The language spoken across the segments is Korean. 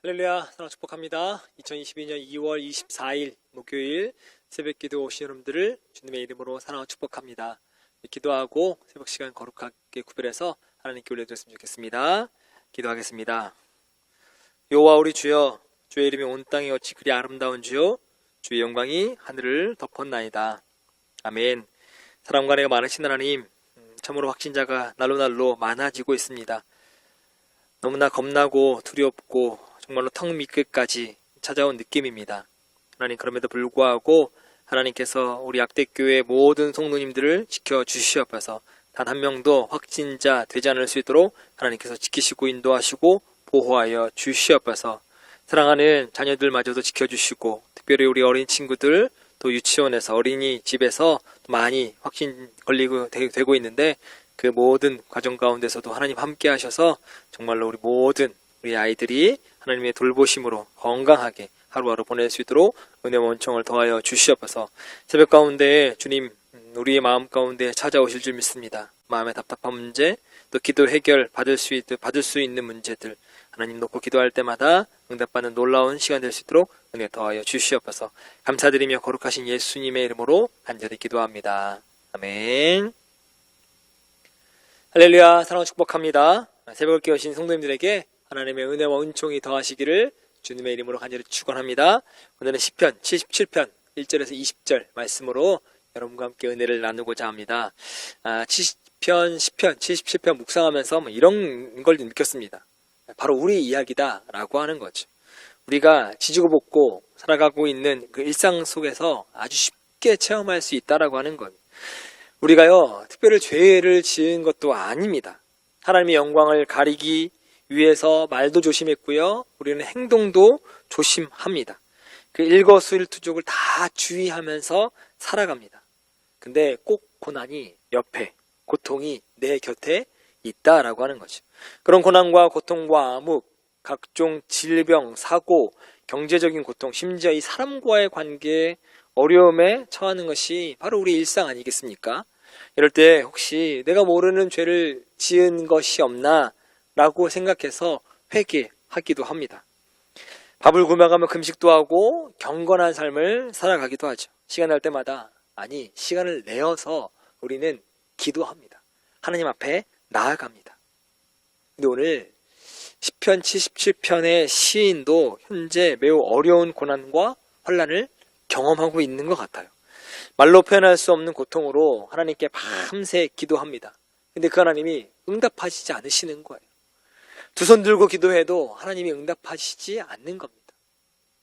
할렐루야, 사랑 축복합니다. 2022년 2월 24일 목요일 새벽기도 오신 여러분들을 주님의 이름으로 사랑하고 축복합니다. 기도하고 새벽 시간 거룩하게 구별해서 하나님께 올려드렸으면 좋겠습니다. 기도하겠습니다. 여호와 우리 주여, 주의 이름이 온 땅에 어찌 그리 아름다운 주요, 주의 영광이 하늘을 덮었나이다. 아멘. 사랑과 은혜가 많으신 하나님, 참으로 확진자가 날로 많아지고 있습니다. 너무나 겁나고 두렵고 정말로 턱 밑끝까지 찾아온 느낌입니다. 하나님, 그럼에도 불구하고 하나님께서 우리 약대교회 모든 성도님들을 지켜주시옵소서. 단 한 명도 확진자 되지 않을 수 있도록 하나님께서 지키시고 인도하시고 보호하여 주시옵소서. 사랑하는 자녀들마저도 지켜주시고, 특별히 우리 어린 친구들, 또 유치원에서 어린이집에서 많이 확진 걸리고 되고 있는데, 그 모든 과정 가운데서도 하나님 함께 하셔서 정말로 우리 모든 우리 아이들이 하나님의 돌보심으로 건강하게 하루하루 보낼 수 있도록 은혜와 원총을 더하여 주시옵소서. 새벽 가운데 주님, 우리의 마음 가운데 찾아오실 줄 믿습니다. 마음의 답답한 문제, 또 기도 해결 받을 수 있는 문제들, 하나님 놓고 기도할 때마다 응답받는 놀라운 시간 될 수 있도록 은혜 더하여 주시옵소서. 감사드리며 거룩하신 예수님의 이름으로 간절히 기도합니다. 아멘. 할렐루야, 사랑을 축복합니다. 새벽을 깨우신 성도님들에게 하나님의 은혜와 은총이 더하시기를 주님의 이름으로 간절히 축원합니다. 오늘은 시편 77편 1절에서 20절 말씀으로 여러분과 함께 은혜를 나누고자 합니다. 시편 77편 묵상하면서 이런 걸 느꼈습니다. 바로 우리 이야기다라고 하는 거죠. 우리가 지지고 볶고 살아가고 있는 그 일상 속에서 아주 쉽게 체험할 수 있다라고 하는 것. 우리가요, 특별히 죄를 지은 것도 아닙니다. 하나님의 영광을 가리기 위해서 말도 조심했고요, 우리는 행동도 조심합니다. 그 일거수일투족을 다 주의하면서 살아갑니다. 근데 꼭 고난이 옆에, 고통이 내 곁에 있다라고 하는 거죠. 그런 고난과 고통과 암흑, 각종 질병, 사고, 경제적인 고통, 심지어 이 사람과의 관계에 어려움에 처하는 것이 바로 우리 일상 아니겠습니까? 이럴 때 혹시 내가 모르는 죄를 지은 것이 없나 라고 생각해서 회개하기도 합니다. 밥을 굶어가며 금식도 하고 경건한 삶을 살아가기도 하죠. 시간 날 때마다, 시간을 내어서 우리는 기도합니다. 하나님 앞에 나아갑니다. 근데 오늘 시편 77편의 시인도 현재 매우 어려운 고난과 환난을 경험하고 있는 것 같아요. 말로 표현할 수 없는 고통으로 하나님께 밤새 기도합니다. 근데 그 하나님이 응답하시지 않으시는 거예요. 두 손 들고 기도해도 하나님이 응답하시지 않는 겁니다.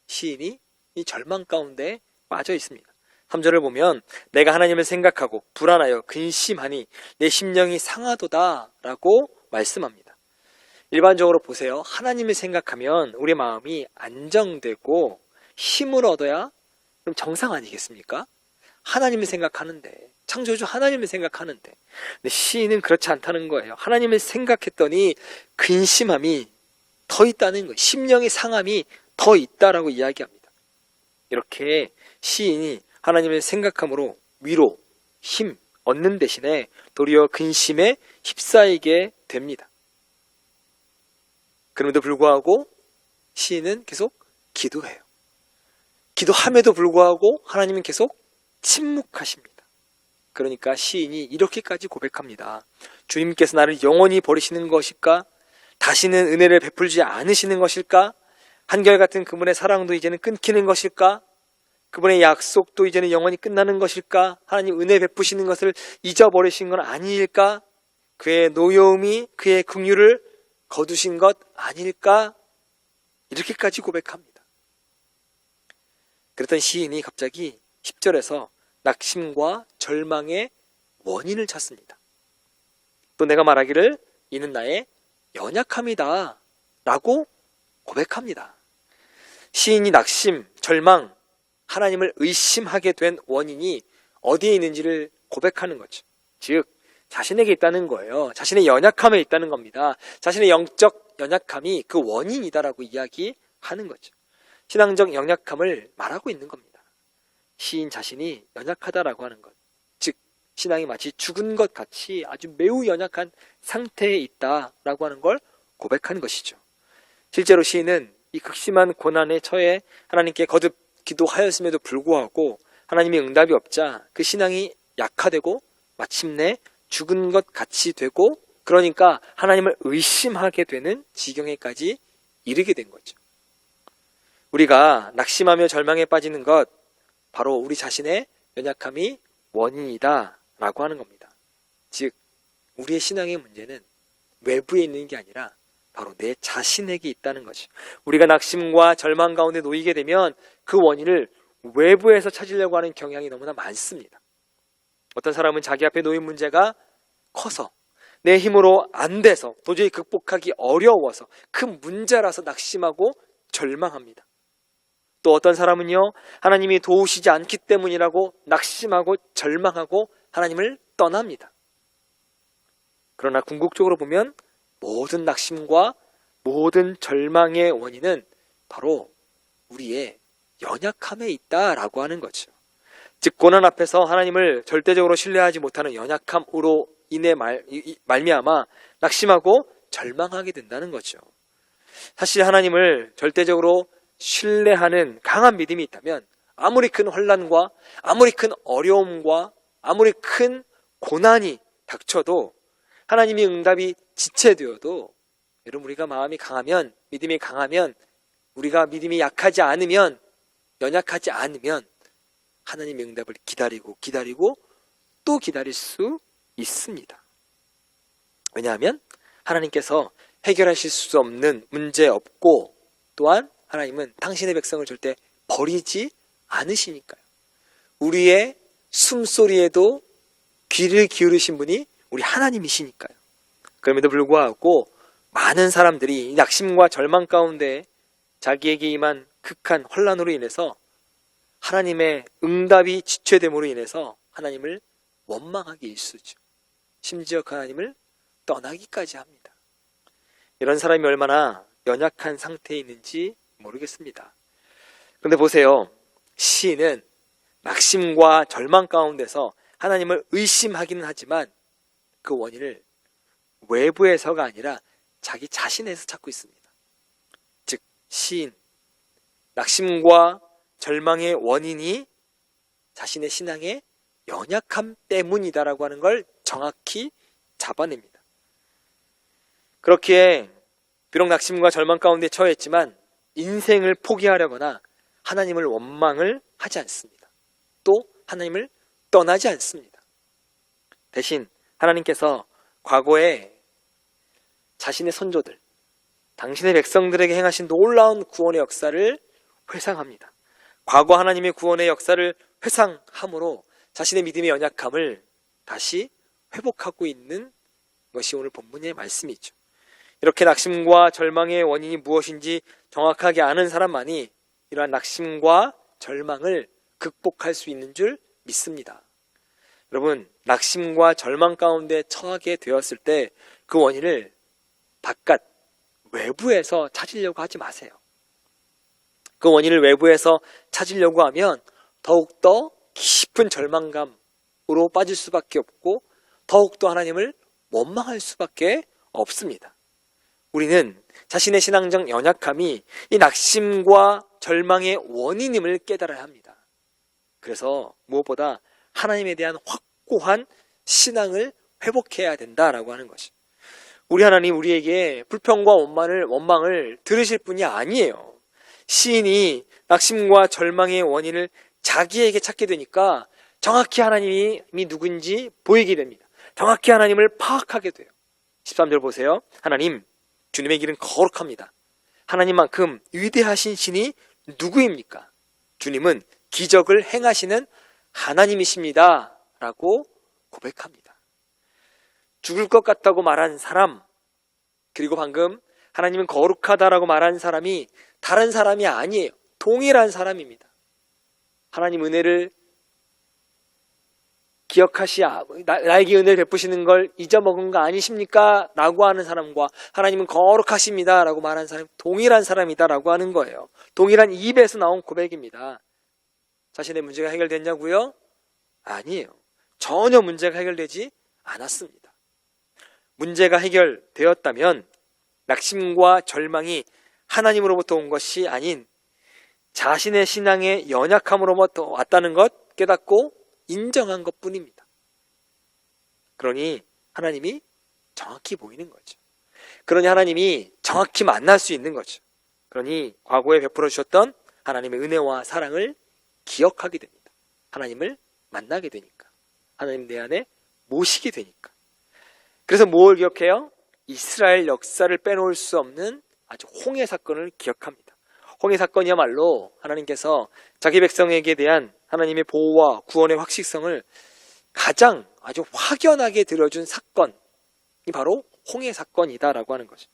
시인이 이 절망 가운데 빠져 있습니다. 3절을 보면 내가 하나님을 생각하고 불안하여 근심하니 내 심령이 상하도다 라고 말씀합니다. 일반적으로 보세요. 하나님을 생각하면 우리 마음이 안정되고 힘을 얻어야 좀 정상 아니겠습니까? 하나님을 생각하는데, 창조주 하나님을 생각하는데, 근데 시인은 그렇지 않다는 거예요. 하나님을 생각했더니 근심함이 더 있다는 거예요. 심령의 상함이 더 있다라고 이야기합니다. 이렇게 시인이 하나님을 생각함으로 위로, 힘 얻는 대신에 도리어 근심에 휩싸이게 됩니다. 그럼에도 불구하고 시인은 계속 기도해요. 기도함에도 불구하고 하나님은 계속 침묵하십니다. 그러니까 시인이 이렇게까지 고백합니다. 주님께서 나를 영원히 버리시는 것일까? 다시는 은혜를 베풀지 않으시는 것일까? 한결같은 그분의 사랑도 이제는 끊기는 것일까? 그분의 약속도 이제는 영원히 끝나는 것일까? 하나님 은혜 베푸시는 것을 잊어버리신 건 아닐까? 그의 노여움이 그의 긍휼을 거두신 것 아닐까? 이렇게까지 고백합니다. 그랬던 시인이 갑자기 10절에서 낙심과 절망의 원인을 찾습니다. 또 내가 말하기를 이는 나의 연약함이다 라고 고백합니다. 시인이 낙심, 절망, 하나님을 의심하게 된 원인이 어디에 있는지를 고백하는 거죠. 즉 자신에게 있다는 거예요. 자신의 연약함에 있다는 겁니다. 자신의 영적 연약함이 그 원인이다라고 이야기하는 거죠. 신앙적 연약함을 말하고 있는 겁니다. 시인 자신이 연약하다라고 하는 것, 즉 신앙이 마치 죽은 것 같이 아주 매우 연약한 상태에 있다라고 하는 걸 고백하는 것이죠. 실제로 시인은 이 극심한 고난에 처해 하나님께 거듭 기도하였음에도 불구하고 하나님의 응답이 없자 그 신앙이 약화되고 마침내 죽은 것 같이 되고, 그러니까 하나님을 의심하게 되는 지경에까지 이르게 된 거죠. 우리가 낙심하며 절망에 빠지는 것, 바로 우리 자신의 연약함이 원인이다 라고 하는 겁니다. 즉 우리의 신앙의 문제는 외부에 있는 게 아니라 바로 내 자신에게 있다는 거죠. 우리가 낙심과 절망 가운데 놓이게 되면 그 원인을 외부에서 찾으려고 하는 경향이 너무나 많습니다. 어떤 사람은 자기 앞에 놓인 문제가 커서, 내 힘으로 안 돼서, 도저히 극복하기 어려워서, 큰 문제라서 낙심하고 절망합니다. 또 어떤 사람은요, 하나님이 도우시지 않기 때문이라고 낙심하고 절망하고 하나님을 떠납니다. 그러나 궁극적으로 보면 모든 낙심과 모든 절망의 원인은 바로 우리의 연약함에 있다라고 하는 거죠. 즉 고난 앞에서 하나님을 절대적으로 신뢰하지 못하는 연약함으로 인해 말미암아 낙심하고 절망하게 된다는 거죠. 사실 하나님을 절대적으로 신뢰하는 강한 믿음이 있다면 아무리 큰 혼란과 아무리 큰 어려움과 아무리 큰 고난이 닥쳐도, 하나님의 응답이 지체되어도, 여러분 우리가 마음이 강하면, 믿음이 강하면, 우리가 믿음이 약하지 않으면, 연약하지 않으면 하나님의 응답을 기다리고 또 기다릴 수 있습니다. 왜냐하면 하나님께서 해결하실 수 없는 문제 없고, 또한 하나님은 당신의 백성을 절대 버리지 않으시니까요. 우리의 숨소리에도 귀를 기울이신 분이 우리 하나님이시니까요. 그럼에도 불구하고 많은 사람들이 이 낙심과 절망 가운데 자기에게 임한 극한 혼란으로 인해서 하나님의 응답이 지체됨으로 인해서 하나님을 원망하기 일쑤죠. 심지어 그 하나님을 떠나기까지 합니다. 이런 사람이 얼마나 연약한 상태에 있는지 모르겠습니다. 그런데 보세요. 시인은 낙심과 절망 가운데서 하나님을 의심하기는 하지만 그 원인을 외부에서가 아니라 자기 자신에서 찾고 있습니다. 즉 시인, 낙심과 절망의 원인이 자신의 신앙의 연약함 때문이다라고 하는 걸 정확히 잡아냅니다. 그렇기에 비록 낙심과 절망 가운데 처했지만 인생을 포기하려거나 하나님을 원망을 하지 않습니다. 또 하나님을 떠나지 않습니다. 대신 하나님께서 과거에 자신의 선조들, 당신의 백성들에게 행하신 놀라운 구원의 역사를 회상합니다. 과거 하나님의 구원의 역사를 회상함으로 자신의 믿음의 연약함을 다시 회복하고 있는 것이 오늘 본문의 말씀이죠. 이렇게 낙심과 절망의 원인이 무엇인지 정확하게 아는 사람만이 이러한 낙심과 절망을 극복할 수 있는 줄 믿습니다. 여러분, 낙심과 절망 가운데 처하게 되었을 때 그 원인을 바깥, 외부에서 찾으려고 하지 마세요. 그 원인을 외부에서 찾으려고 하면 더욱더 깊은 절망감으로 빠질 수밖에 없고 더욱더 하나님을 원망할 수밖에 없습니다. 우리는 자신의 신앙적 연약함이 이 낙심과 절망의 원인임을 깨달아야 합니다. 그래서 무엇보다 하나님에 대한 확고한 신앙을 회복해야 된다라고 하는 것이, 우리 하나님 우리에게 불평과 원망을 들으실 분이 아니에요. 시인이 낙심과 절망의 원인을 자기에게 찾게 되니까 정확히 하나님이 누군지 보이게 됩니다. 정확히 하나님을 파악하게 돼요. 13절 보세요. 하나님, 주님의 길은 거룩합니다. 하나님만큼 위대하신 신이 누구입니까? 주님은 기적을 행하시는 하나님이십니다 라고 고백합니다. 죽을 것 같다고 말한 사람, 그리고 방금 하나님은 거룩하다라고 말한 사람이 다른 사람이 아니에요. 동일한 사람입니다. 하나님 은혜를 나에게 은혜를 베푸시는 걸 잊어먹은 거 아니십니까? 라고 하는 사람과 하나님은 거룩하십니다 라고 말하는 사람이 동일한 사람이다 라고 하는 거예요. 동일한 입에서 나온 고백입니다. 자신의 문제가 해결됐냐고요? 아니에요. 전혀 문제가 해결되지 않았습니다. 문제가 해결되었다면 낙심과 절망이 하나님으로부터 온 것이 아닌 자신의 신앙의 연약함으로부터 왔다는 것 깨닫고 인정한 것뿐입니다. 그러니 하나님이 정확히 보이는 거죠. 그러니 하나님이 정확히 만날 수 있는 거죠. 그러니 과거에 베풀어 주셨던 하나님의 은혜와 사랑을 기억하게 됩니다. 하나님을 만나게 되니까. 하나님 내 안에 모시게 되니까. 그래서 뭘 기억해요? 이스라엘 역사를 빼놓을 수 없는 아주 홍해 사건을 기억합니다. 홍해 사건이야말로 하나님께서 자기 백성에게 대한 하나님의 보호와 구원의 확실성을 가장 아주 확연하게 들어준 사건이 바로 홍해 사건이다라고 하는 거죠.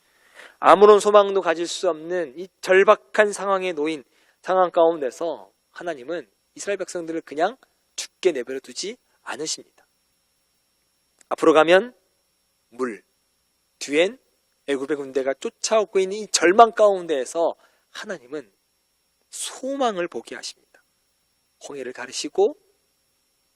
아무런 소망도 가질 수 없는 이 절박한 상황에 놓인 상황 가운데서 하나님은 이스라엘 백성들을 그냥 죽게 내버려 두지 않으십니다. 앞으로 가면 물, 뒤엔 애굽의 군대가 쫓아오고 있는 이 절망 가운데에서 하나님은 소망을 보게 하십니다. 홍해를 가르시고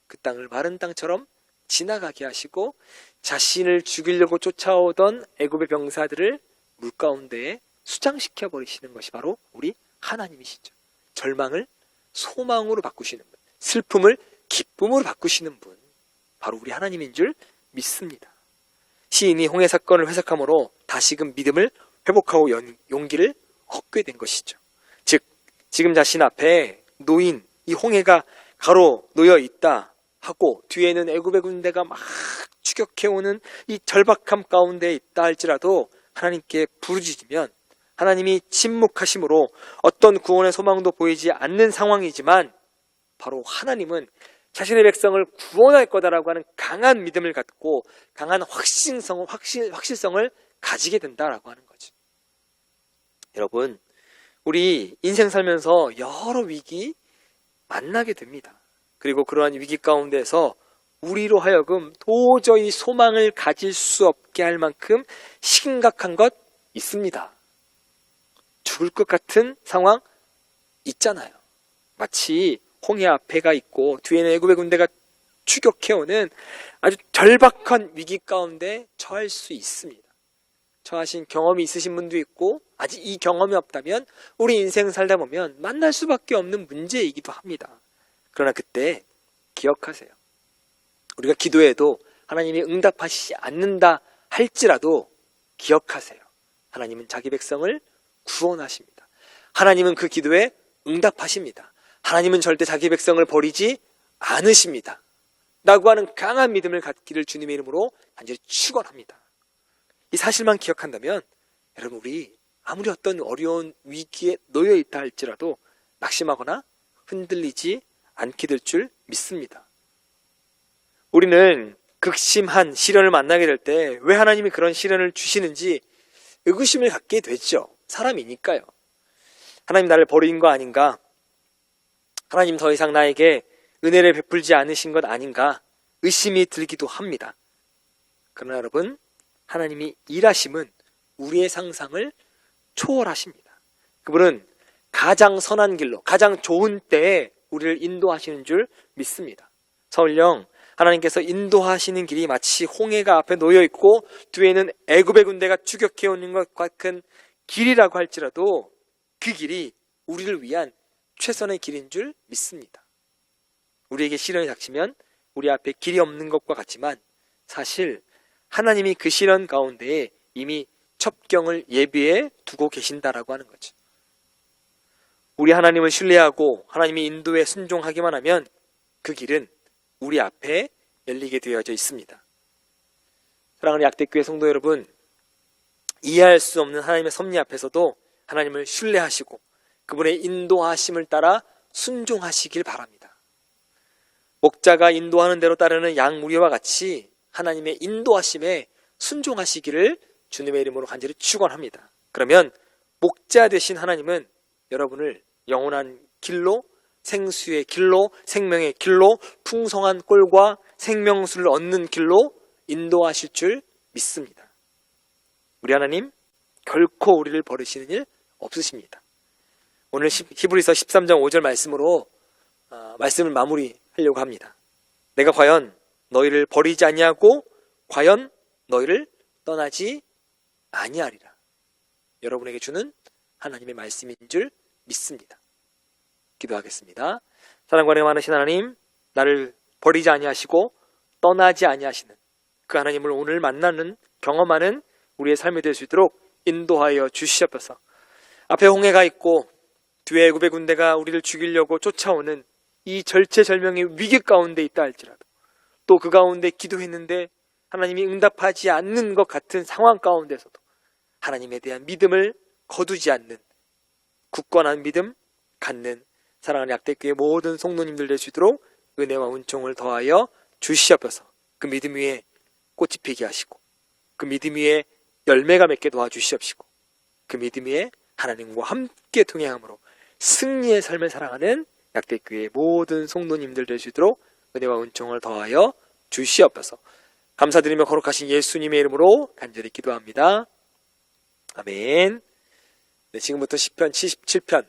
그 땅을 마른 땅처럼 지나가게 하시고 자신을 죽이려고 쫓아오던 애굽의 병사들을 물 가운데에 수장시켜 버리시는 것이 바로 우리 하나님이시죠. 절망을 소망으로 바꾸시는 분, 슬픔을 기쁨으로 바꾸시는 분, 바로 우리 하나님인 줄 믿습니다. 시인이 홍해 사건을 회상함으로 다시금 믿음을 회복하고 용기를 얻게 된 것이죠. 즉 지금 자신 앞에 놓인 이 홍해가 가로 놓여 있다 하고 뒤에는 애굽의 군대가 막 추격해오는 이 절박함 가운데 있다 할지라도 하나님께 부르짖으면 하나님이 침묵하심으로 어떤 구원의 소망도 보이지 않는 상황이지만 바로 하나님은 자신의 백성을 구원할 거다라고 하는 강한 믿음을 갖고 강한 확실성을 가지게 된다라고 하는 거죠. 여러분, 우리 인생 살면서 여러 위기 만나게 됩니다. 그리고 그러한 위기 가운데서 우리로 하여금 도저히 소망을 가질 수 없게 할 만큼 심각한 것 있습니다. 죽을 것 같은 상황 있잖아요. 마치 홍해 앞에가 있고 뒤에는 애굽의 군대가 추격해오는 아주 절박한 위기 가운데 처할 수 있습니다. 처하신 경험이 있으신 분도 있고 아직 이 경험이 없다면 우리 인생 살다 보면 만날 수밖에 없는 문제이기도 합니다. 그러나 그때 기억하세요. 우리가 기도해도 하나님이 응답하시지 않는다 할지라도 기억하세요. 하나님은 자기 백성을 구원하십니다. 하나님은 그 기도에 응답하십니다. 하나님은 절대 자기 백성을 버리지 않으십니다. 라고 하는 강한 믿음을 갖기를 주님의 이름으로 간절히 축원합니다. 이 사실만 기억한다면 여러분 우리 아무리 어떤 어려운 위기에 놓여 있다 할지라도 낙심하거나 흔들리지 않게 될 줄 믿습니다. 우리는 극심한 시련을 만나게 될 때 왜 하나님이 그런 시련을 주시는지 의구심을 갖게 되죠. 사람이니까요. 하나님 나를 버린 거 아닌가? 하나님 더 이상 나에게 은혜를 베풀지 않으신 것 아닌가? 의심이 들기도 합니다. 그러나 여러분, 하나님이 일하심은 우리의 상상을 초월하십니다. 그분은 가장 선한 길로, 가장 좋은 때에 우리를 인도하시는 줄 믿습니다. 설령 하나님께서 인도하시는 길이 마치 홍해가 앞에 놓여 있고 뒤에는 애굽의 군대가 추격해 오는 것 같은 길이라고 할지라도 그 길이 우리를 위한 최선의 길인 줄 믿습니다. 우리에게 시련이 닥치면 우리 앞에 길이 없는 것과 같지만 사실 하나님이 그 시련 가운데에 이미 첩경을 예비해 두고 계신다라고 하는 거죠. 우리 하나님을 신뢰하고 하나님의 인도에 순종하기만 하면 그 길은 우리 앞에 열리게 되어져 있습니다. 사랑하는 약대교회 성도 여러분, 이해할 수 없는 하나님의 섭리 앞에서도 하나님을 신뢰하시고 그분의 인도하심을 따라 순종하시길 바랍니다. 목자가 인도하는 대로 따르는 양 무리와 같이 하나님의 인도하심에 순종하시기를 주님의 이름으로 간절히 축원합니다. 그러면 목자 되신 하나님은 여러분을 영원한 길로, 생수의 길로, 생명의 길로, 풍성한 꼴과 생명수를 얻는 길로 인도하실 줄 믿습니다. 우리 하나님 결코 우리를 버리시는 일 없으십니다. 오늘 히브리서 13장 5절 말씀으로 말씀을 마무리하려고 합니다. 내가 과연 너희를 버리지 아니하고 과연 너희를 떠나지 아니하리라. 여러분에게 주는 하나님의 말씀인 줄 믿습니다. 기도하겠습니다. 사랑과 은혜 많으신 하나님, 나를 버리지 아니하시고 떠나지 아니하시는 그 하나님을 오늘 만나는, 경험하는 우리의 삶이 될 수 있도록 인도하여 주시옵소서. 앞에 홍해가 있고 뒤에 애굽의 군대가 우리를 죽이려고 쫓아오는 이 절체절명의 위기 가운데 있다 할지라도, 또 그 가운데 기도했는데 하나님이 응답하지 않는 것 같은 상황 가운데서도 하나님에 대한 믿음을 거두지 않는, 굳건한 믿음 갖는 사랑하는 약대교회 모든 성도님들 될 수 있도록 은혜와 은총을 더하여 주시옵소서. 그 믿음 위에 꽃이 피게 하시고, 그 믿음 위에 열매가 맺게 도와주시옵시고, 그 믿음 위에 하나님과 함께 동행함으로 승리의 삶을 살아가는 약대교회의 모든 성도님들 될 수 있도록 은혜와 은총을 더하여 주시옵소서. 감사드리며 거룩하신 예수님의 이름으로 간절히 기도합니다. 아멘. 네, 지금부터 시편 77편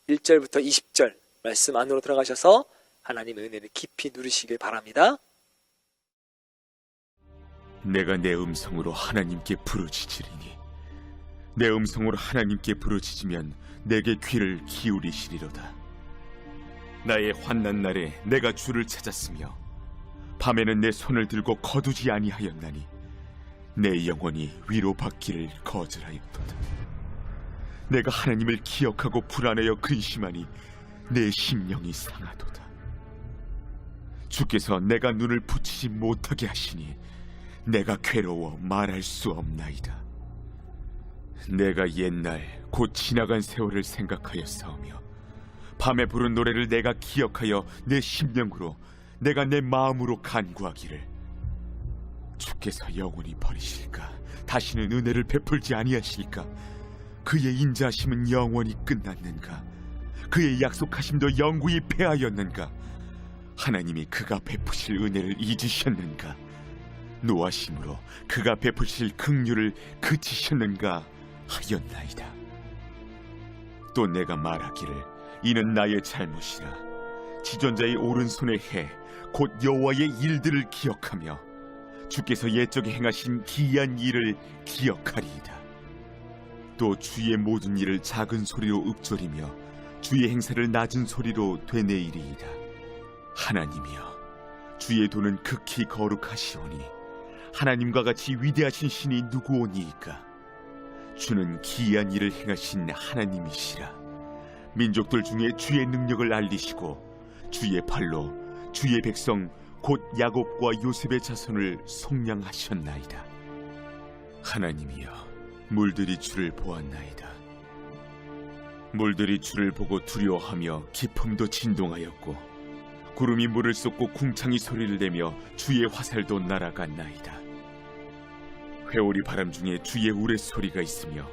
1절부터 20절 말씀 안으로 들어가셔서 하나님의 은혜를 깊이 누리시길 바랍니다. 내가 내 음성으로 하나님께 부르짖으리니 내 음성으로 하나님께 부르짖으면 내게 귀를 기울이시리로다. 나의 환난 날에 내가 주를 찾았으며 밤에는 내 손을 들고 거두지 아니하였나니 내 영혼이 위로받기를 거절하였도다. 내가 하나님을 기억하고 불안하여 근심하니 내 심령이 상하도다. 주께서 내가 눈을 붙이지 못하게 하시니 내가 괴로워 말할 수 없나이다. 내가 옛날 곧 지나간 세월을 생각하였사오며 밤에 부른 노래를 내가 기억하여 내 심령으로 내가 내 마음으로 간구하기를 주께서 영원히 버리실까? 다시는 은혜를 베풀지 아니하실까? 그의 인자하심은 영원히 끝났는가? 그의 약속하심도 영구히 패하였는가? 하나님이 그가 베푸실 은혜를 잊으셨는가? 노하심으로 그가 베푸실 긍휼을 그치셨는가 하였나이다. 또 내가 말하기를 이는 나의 잘못이라. 지존자의 오른손의 해 곧 여호와의 일들을 기억하며 주께서 옛적에 행하신 기이한 일을 기억하리이다. 또 주의 모든 일을 작은 소리로 읊조리며 주의 행사를 낮은 소리로 되뇌이리이다. 하나님이여, 주의 도는 극히 거룩하시오니 하나님과 같이 위대하신 신이 누구오니이까? 주는 기이한 일을 행하신 하나님이시라. 민족들 중에 주의 능력을 알리시고 주의 팔로 주의 백성 곧 야곱과 요셉의 자손을 속량하셨나이다. 하나님이여, 물들이 주를 보았나이다. 물들이 주를 보고 두려워하며 깊음도 진동하였고 구름이 물을 쏟고 궁창이 소리를 내며 주의 화살도 날아갔나이다. 회오리 바람 중에 주의 우레소리가 있으며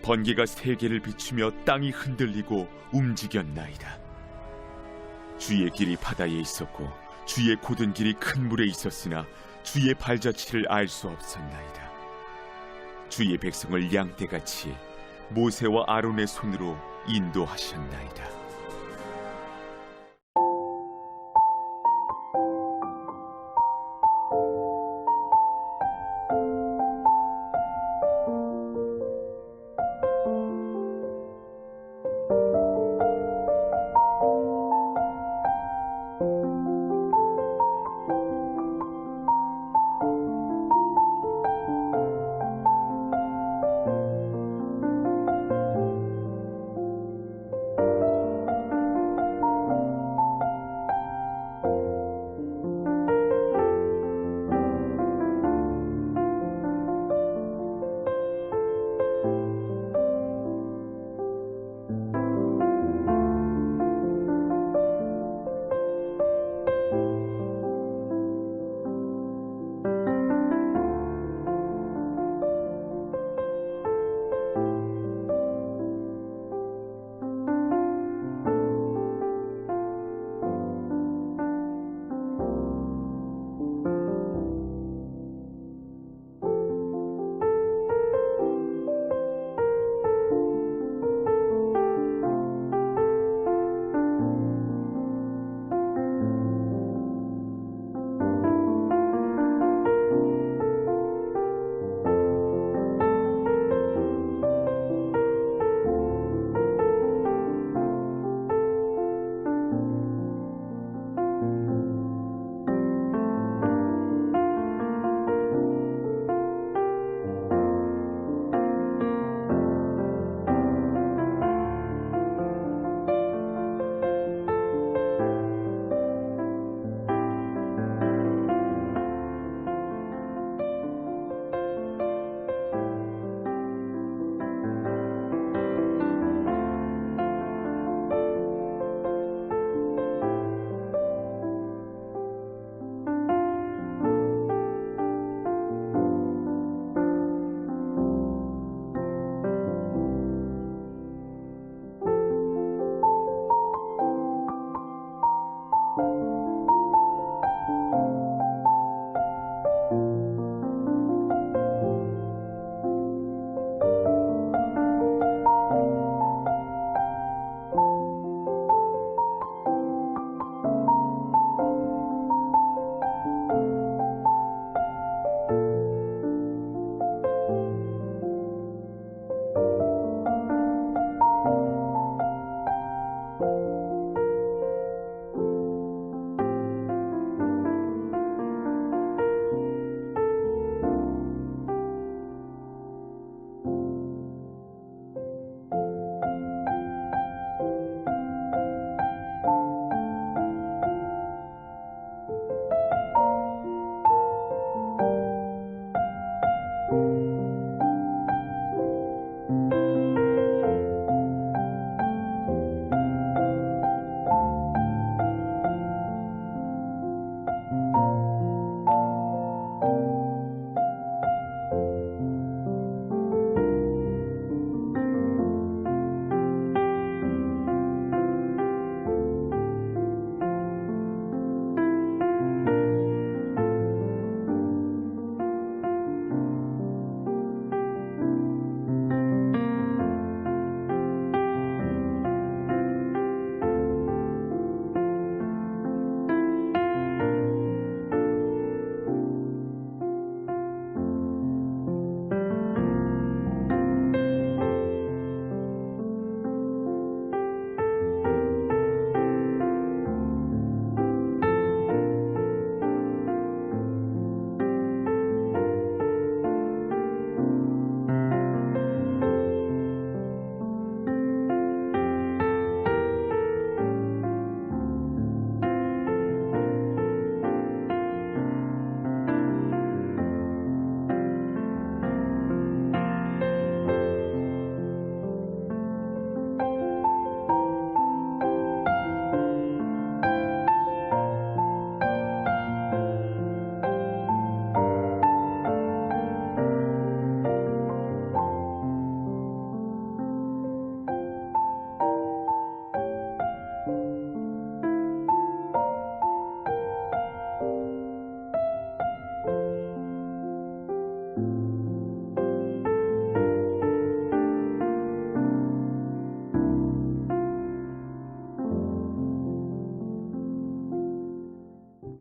번개가 세계를 비추며 땅이 흔들리고 움직였나이다. 주의 길이 바다에 있었고 주의 곧은 길이 큰 물에 있었으나 주의 발자취를 알 수 없었나이다. 주의 백성을 양떼같이 모세와 아론의 손으로 인도하셨나이다.